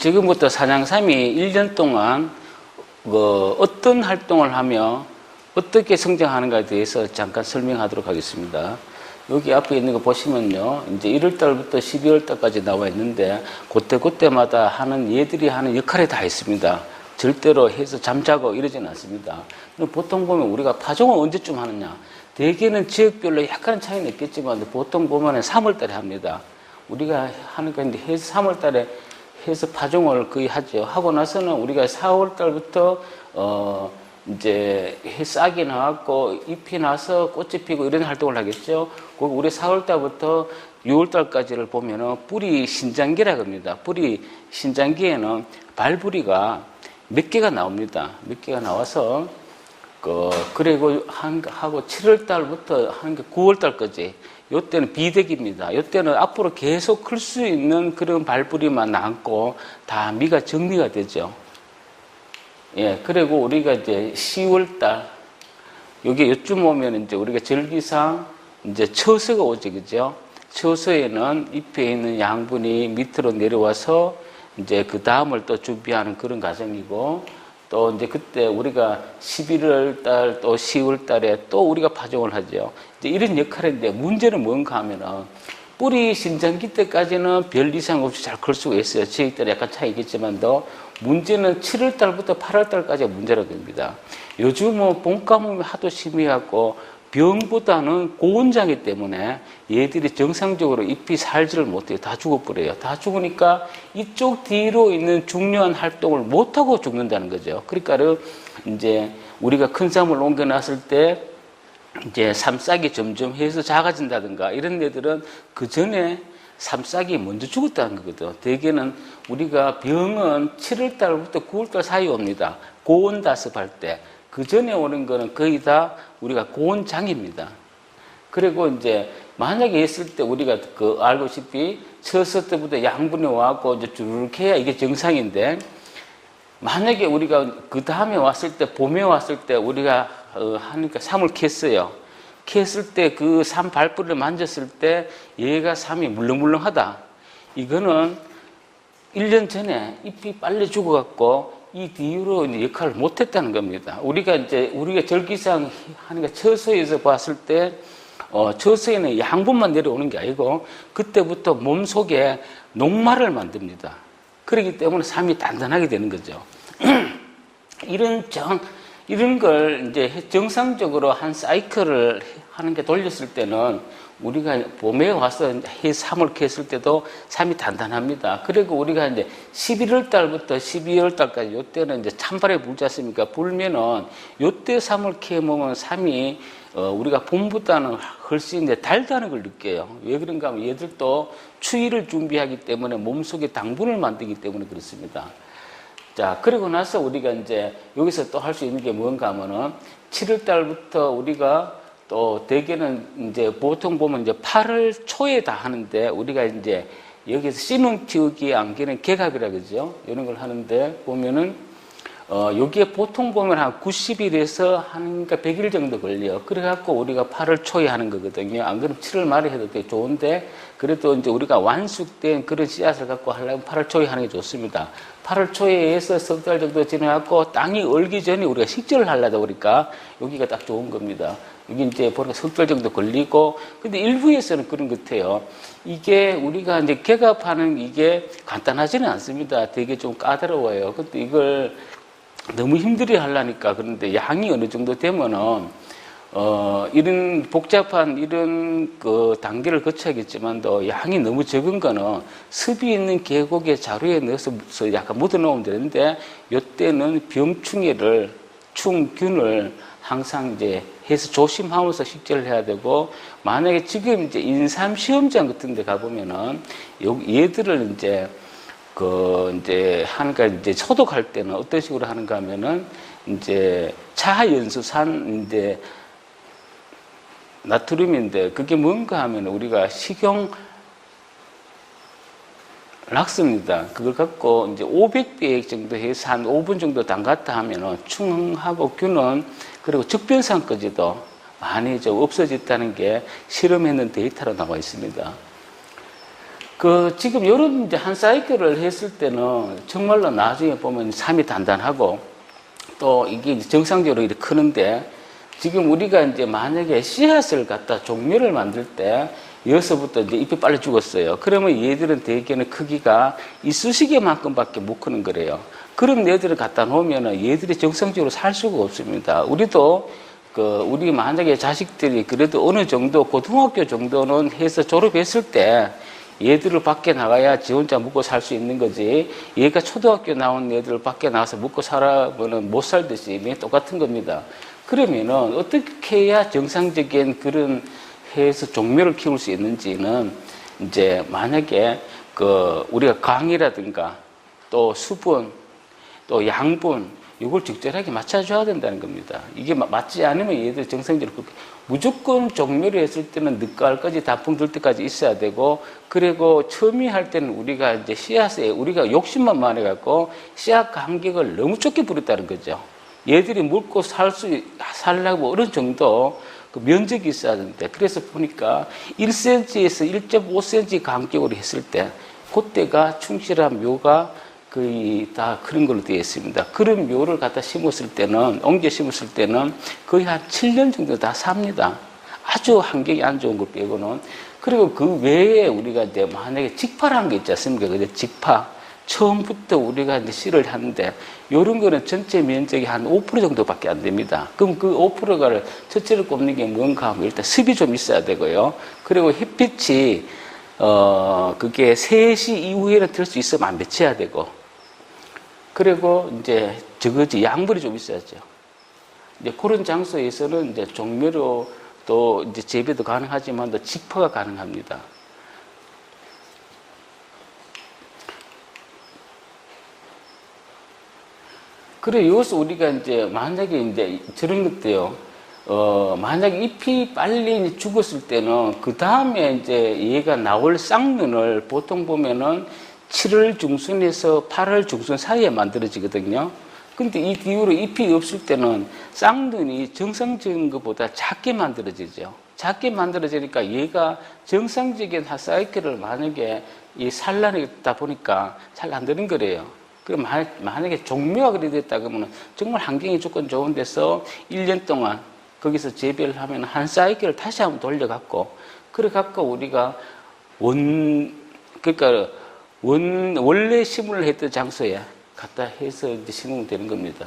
지금부터 사냥삼이 1년 동안 어떤 활동을 하며 어떻게 성장하는가에 대해서 잠깐 설명하도록 하겠습니다. 여기 앞에 있는 거 보시면요. 이제 1월달부터 12월달까지 나와 있는데, 그때마다 얘들이 하는 역할이 다 있습니다. 절대로 해서 잠자고 이러지는 않습니다. 보통 보면 우리가 파종을 언제쯤 하느냐. 대개는 지역별로 약간은 차이는 있겠지만, 보통 보면 3월달에 합니다. 우리가 하는 건 해서 3월달에 해서 파종을 거의 하죠. 하고 나서는 우리가 4월달부터 이제 싹이 나왔고 잎이 나서 꽃이 피고 이런 활동을 하겠죠. 우리 4월달부터 6월달까지를 보면은 뿌리 신장기라고 합니다. 뿌리 신장기에는 발뿌리가 몇 개가 나옵니다. 몇 개가 나와서 그리고 하고 7월달부터 한 게 9월달까지, 요때는 비대기입니다. 요때는 앞으로 계속 클 수 있는 그런 발뿌리만 남고 다 미가 정리가 되죠. 예, 그리고 우리가 이제 10월달, 여기 요쯤 오면 이제 우리가 절기상 이제 처서가 오죠, 그죠? 처서에는 잎에 있는 양분이 밑으로 내려와서 이제 그 다음을 또 준비하는 그런 과정이고, 또 이제 그때 우리가 11월 달 또 10월 달에 또 우리가 파종을 하죠. 이제 이런 역할인데, 문제는 뭔가 하면은 뿌리 신장기 때까지는 별 이상 없이 잘 클 수가 있어요. 지역 따라 약간 차이겠지만도, 문제는 7월 달부터 8월 달까지가 문제라고 합니다. 요즘은 봄 가뭄이 하도 심해갖고 병보다는 고온장이기 때문에 얘들이 정상적으로 잎이 살지를 못해요. 다 죽어버려요. 다 죽으니까 이쪽 뒤로 있는 중요한 활동을 못하고 죽는다는 거죠. 그러니까 이제 우리가 큰 쌈을 옮겨놨을 때 이제 쌈싹이 점점 해서 작아진다든가 이런 애들은 그 전에 쌈싹이 먼저 죽었다는 거거든. 대개는 우리가 병은 7월 달부터 9월 달 사이에 옵니다. 고온 다습할 때. 그 전에 오는 거는 거의 다 우리가 고온장입니다. 그리고 이제 만약에 했을 때 우리가 알고시피 처서 때부터 양분이 와갖고 이제 주르륵 해야 이게 정상인데, 만약에 우리가 그 다음에 왔을 때, 봄에 왔을 때 우리가 하니까 삼을 캤어요. 캤을 때 그 삼 발뿌리를 만졌을 때 얘가 삼이 물렁물렁하다. 이거는 1년 전에 잎이 빨리 죽어갖고 이 뒤로 역할을 못했다는 겁니다. 우리가 절기상 하니까 처서에서 봤을 때, 처서에는 양분만 내려오는 게 아니고, 그때부터 몸 속에 녹말을 만듭니다. 그렇기 때문에 삶이 단단하게 되는 거죠. 이런 걸 이제 정상적으로 한 사이클을 하는 게 돌렸을 때는 우리가 봄에 와서 해 3월 캤을 때도 삶이 단단합니다. 그리고 우리가 이제 11월 달부터 12월 달까지 요때는 이제 찬바람이 불지 않습니까? 불면은 요때 3월 캐먹으면 삶이 우리가 봄보다는 훨씬 이제 달다는 걸 느껴요. 왜 그런가 하면 얘들도 추위를 준비하기 때문에 몸속에 당분을 만들기 때문에 그렇습니다. 자, 그리고 나서 우리가 이제 여기서 또 할 수 있는 게 뭔가 하면은 7월 달부터 우리가 또 대개는 이제 보통 보면 이제 8월 초에 다 하는데, 우리가 이제 여기서 씨눈 키우기 안개는 개갑이라 그러죠. 이런 걸 하는데 보면은 여기에 보통 보면 한 90일에서 한 100일 정도 걸려요. 그래갖고 우리가 8월 초에 하는 거거든요. 안 그러면 7월 말에 해도 되게 좋은데, 그래도 이제 우리가 완숙된 그런 씨앗을 갖고 하려면 8월 초에 하는 게 좋습니다. 8월 초에 해서 석 달 정도 지나갖고 땅이 얼기 전에 우리가 식재를 하려다 보니까 여기가 딱 좋은 겁니다. 여기 이제 보니까 석 달 정도 걸리고, 근데 일부에서는 그런 것 같아요. 이게 우리가 이제 개갑하는 이게 간단하지는 않습니다. 되게 좀 까다로워요. 근데 이걸 너무 힘들게 하려니까, 그런데 양이 어느 정도 되면은, 이런 복잡한 이런 그 단계를 거쳐야겠지만도 양이 너무 적은 거는 습이 있는 계곡에 자루에 넣어서 약간 묻어 놓으면 되는데, 요때는 병충해를, 충균을 항상 이제 해서 조심하면서 식재를 해야 되고, 만약에 지금 이제 인삼 시험장 같은 데 가보면은, 얘들을 이제 하니까 이제 소독할 때는 어떤 식으로 하는가 하면은, 이제 차연수산인데, 나트륨인데, 그게 뭔가 하면 우리가 식용 락스입니다. 그걸 갖고 이제 500배 정도 해서 한 5분 정도 담갔다 하면은 충하고 균은, 그리고 적변상까지도 많이 좀 없어졌다는 게 실험했는 데이터로 나와 있습니다. 지금 요런 이제 한 사이클을 했을 때는 정말로 나중에 보면 삶이 단단하고 또 이게 이제 정상적으로 이렇게 크는데 지금 우리가 이제 만약에 씨앗을 갖다 종묘를 만들 때 여기서부터 이제 잎이 빨리 죽었어요. 그러면 얘들은 대개는 크기가 이쑤시개만큼밖에 못 크는 거래요. 그럼 얘들을 갖다 놓으면 얘들이 정상적으로 살 수가 없습니다. 우리도 우리 만약에 자식들이 그래도 어느 정도 고등학교 정도는 해서 졸업했을 때 얘들을 밖에 나가야 지 혼자 먹고 살 수 있는 거지. 얘가 초등학교 나온 애들 밖에 나가서 먹고 살아보면 못 살듯이 똑같은 겁니다. 그러면은 어떻게 해야 정상적인 그런 해에서 종묘를 키울 수 있는지는 이제 만약에 우리가 강이라든가 또 수분 또 양분 이걸 적절하게 맞춰줘야 된다는 겁니다. 이게 맞지 않으면 얘들 정상적으로 무조건 종묘를 했을 때는 늦가을까지 단풍 들 때까지 있어야 되고, 그리고 처음에 할 때는 우리가 이제 씨앗에 우리가 욕심만 많아갖고 씨앗 간격을 너무 좁게 부렸다는 거죠. 얘들이 먹고 살려고 어느 정도 면적이 있어야 되는데, 그래서 보니까 1cm에서 1.5cm 간격으로 했을 때 그때가 충실한 묘가 거의 다 그런 걸로 되어 있습니다. 그런 묘를 갖다 심었을 때는, 옮겨 심었을 때는 거의 한 7년 정도 다 삽니다. 아주 환경이 안 좋은 걸 빼고는. 그리고 그 외에 우리가 이제 만약에 직파라는 게 있지 않습니까? 근데 직파. 처음부터 우리가 이제 씨를 하는데, 요런 거는 전체 면적이 한 5% 정도밖에 안 됩니다. 그럼 그 5%를 첫째로 꼽는 게 뭔가 하면 일단 습이 좀 있어야 되고요. 그리고 햇빛이, 그게 3시 이후에는 들 수 있으면 안 맺혀야 되고, 그리고 이제 저거지 양분이 좀 있어야죠. 이제 그런 장소에서는 이제 종묘로 또 이제 재배도 가능하지만 또 직파가 가능합니다. 그래, 여기서 우리가 이제 만약에 이제 저런 것도요, 만약에 잎이 빨리 죽었을 때는 그 다음에 이제 얘가 나올 쌍눈을 보통 보면은 7월 중순에서 8월 중순 사이에 만들어지거든요. 근데 이 뒤로 잎이 없을 때는 쌍눈이 정상적인 것보다 작게 만들어지죠. 작게 만들어지니까 얘가 정상적인 사이클을 만약에 이 산란했다 보니까 잘 안 되는 거래요. 그럼 만약에 종묘가 그래 됐다 그러면 정말 환경이 조건 좋은 데서 1년 동안 거기서 재배를 하면 한 사이클을 다시 한번 돌려갖고, 그래 갖고 우리가 원래 심을 했던 장소에 갖다 해서 이제 심으면 되는 겁니다.